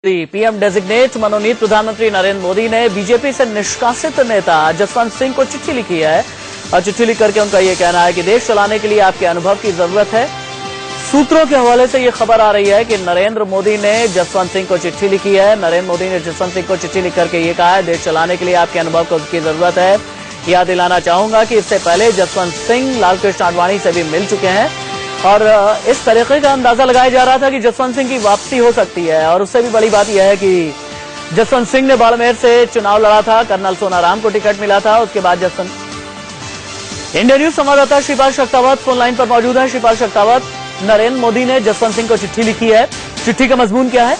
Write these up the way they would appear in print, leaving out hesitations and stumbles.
PM designate मनोनीत प्रधानमंत्री नरेंद्र मोदी ने बीजेपी से निष्कासित नेता जसवंत सिंह को चिट्ठी लिखी है और चिट्ठी लिख करके उनका यह कहना है कि देश चलाने के लिए आपके अनुभव की जरूरत है। सूत्रों के हवाले से यह खबर आ रही है कि नरेंद्र मोदी ने जसवंत सिंह को चिट्ठी लिखी है। नरेंद्र मोदी ने जसवंत सिंह को चिट्ठी लिख करके ये कहा है, देश चलाने के लिए आपके अनुभव की जरूरत है। याद दिलाना चाहूंगा कि इससे पहले जसवंत सिंह लालकृष्ण आडवाणी से भी मिल चुके हैं और इस तरीके का अंदाजा लगाया जा रहा था कि जसवंत सिंह की वापसी हो सकती है। और उससे भी बड़ी बात यह है कि जसवंत सिंह ने बाड़मेर से चुनाव लड़ा था, कर्नल सोनाराम को टिकट मिला था। उसके बाद जसवंत इंडिया न्यूज संवाददाता श्रीपाल शक्तावत फोन लाइन पर मौजूद है। श्रीपाल शक्तावत, नरेंद्र मोदी ने जसवंत सिंह को चिट्ठी लिखी है, चिट्ठी का मजमून क्या है?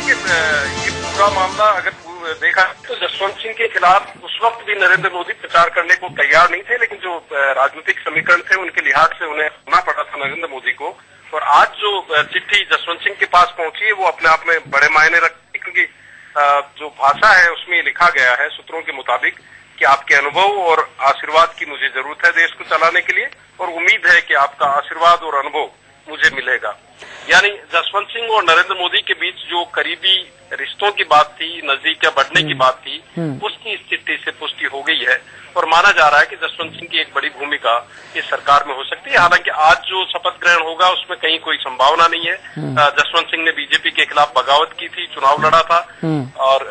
ये पूरा मामला अगर देखा तो जसवंत सिंह के खिलाफ उस वक्त भी नरेंद्र मोदी प्रचार करने को तैयार नहीं थे, लेकिन जो राजनीतिक समीकरण थे उनके लिहाज से उन्हें सुनना पड़ा था नरेंद्र मोदी को। और आज जो चिट्ठी जसवंत सिंह के पास पहुंची है वो अपने आप में बड़े मायने रखती है, क्योंकि जो भाषा है उसमें लिखा गया है सूत्रों के मुताबिक कि आपके अनुभव और आशीर्वाद की मुझे जरूरत है देश को चलाने के लिए, और उम्मीद है कि आपका आशीर्वाद और अनुभव मुझे मिलेगा। यानी जसवंत सिंह और नरेंद्र मोदी के बीच जो करीबी रिश्तों की बात थी, नजदीक बढ़ने की बात थी, उसकी इस चिट्ठी से पुष्टि हो गई है। और माना जा रहा है कि जसवंत सिंह की एक बड़ी भूमिका इस सरकार में हो सकती है। हालांकि आज जो शपथ ग्रहण होगा उसमें कहीं कोई संभावना नहीं है। जसवंत सिंह ने बीजेपी के खिलाफ बगावत की थी, चुनाव लड़ा था और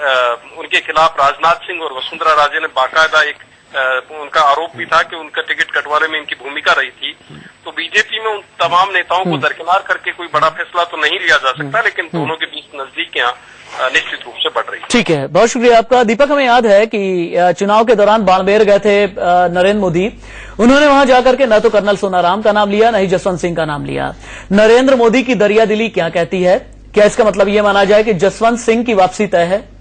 उनके खिलाफ राजनाथ सिंह और वसुंधरा राजे ने बाकायदा एक उनका आरोप भी था कि उनका टिकट कटवाने में इनकी भूमिका रही थी। तो बीजेपी में उन तमाम नेताओं को दरकिनार करके कोई बड़ा फैसला तो नहीं लिया जा सकता, लेकिन दोनों के बीच नजदीकियां निश्चित रूप से बढ़ रही है। ठीक है, बहुत शुक्रिया आपका। दीपक, हमें याद है कि चुनाव के दौरान बाड़मेर गए थे नरेंद्र मोदी। उन्होंने वहां जाकर के न तो कर्नल सोनाराम का नाम लिया, न ही जसवंत सिंह का नाम लिया। नरेंद्र मोदी की दरियादिली क्या कहती है? क्या इसका मतलब ये माना जाए कि जसवंत सिंह की वापसी तय है?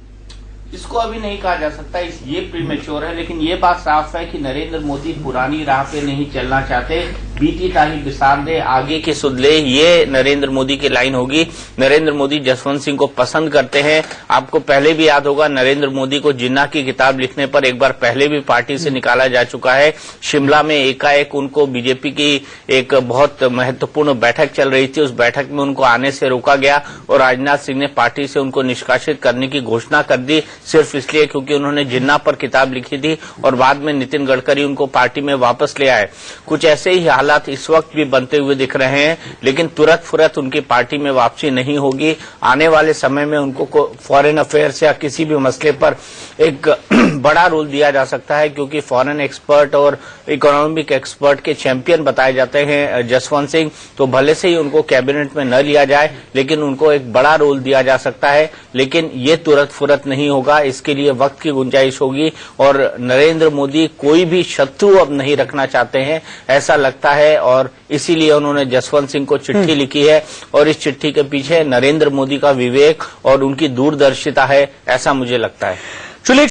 इसको अभी नहीं कहा जा सकता, ये प्रीमेच्योर है, लेकिन ये बात साफ है कि नरेंद्र मोदी पुरानी राह पे नहीं चलना चाहते। बीती तारीख बिसार दे, आगे के सुधले, ये नरेंद्र मोदी की लाइन होगी। नरेंद्र मोदी जसवंत सिंह को पसंद करते हैं। आपको पहले भी याद होगा, नरेंद्र मोदी को जिन्ना की किताब लिखने पर एक बार पहले भी पार्टी से निकाला जा चुका है। शिमला में एकाएक उनको बीजेपी की एक बहुत महत्वपूर्ण बैठक चल रही थी, उस बैठक में उनको आने से रोका गया और राजनाथ सिंह ने पार्टी से उनको निष्कासित करने की घोषणा कर दी, सिर्फ इसलिए क्योंकि उन्होंने जिन्ना पर किताब लिखी थी। और बाद में नितिन गडकरी उनको पार्टी में वापस ले आए। कुछ ऐसे ही हालात इस वक्त भी बनते हुए दिख रहे हैं, लेकिन तुरंत फुरत उनकी पार्टी में वापसी नहीं होगी। आने वाले समय में उनको फॉरेन अफेयर्स या किसी भी मसले पर एक बड़ा रोल दिया जा सकता है, क्योंकि फॉरेन एक्सपर्ट और इकोनॉमिक एक्सपर्ट के चैंपियन बताए जाते हैं जसवंत सिंह। तो भले से ही उनको कैबिनेट में न लिया जाए, लेकिन उनको एक बड़ा रोल दिया जा सकता है। लेकिन ये तुरंत फुरत नहीं होगा, इसके लिए वक्त की गुंजाइश होगी। और नरेंद्र मोदी कोई भी शत्रु अब नहीं रखना चाहते हैं, ऐसा लगता है। और इसीलिए उन्होंने जसवंत सिंह को चिट्ठी लिखी है और इस चिट्ठी के पीछे नरेंद्र मोदी का विवेक और उनकी दूरदर्शिता है, ऐसा मुझे लगता है। चलिए।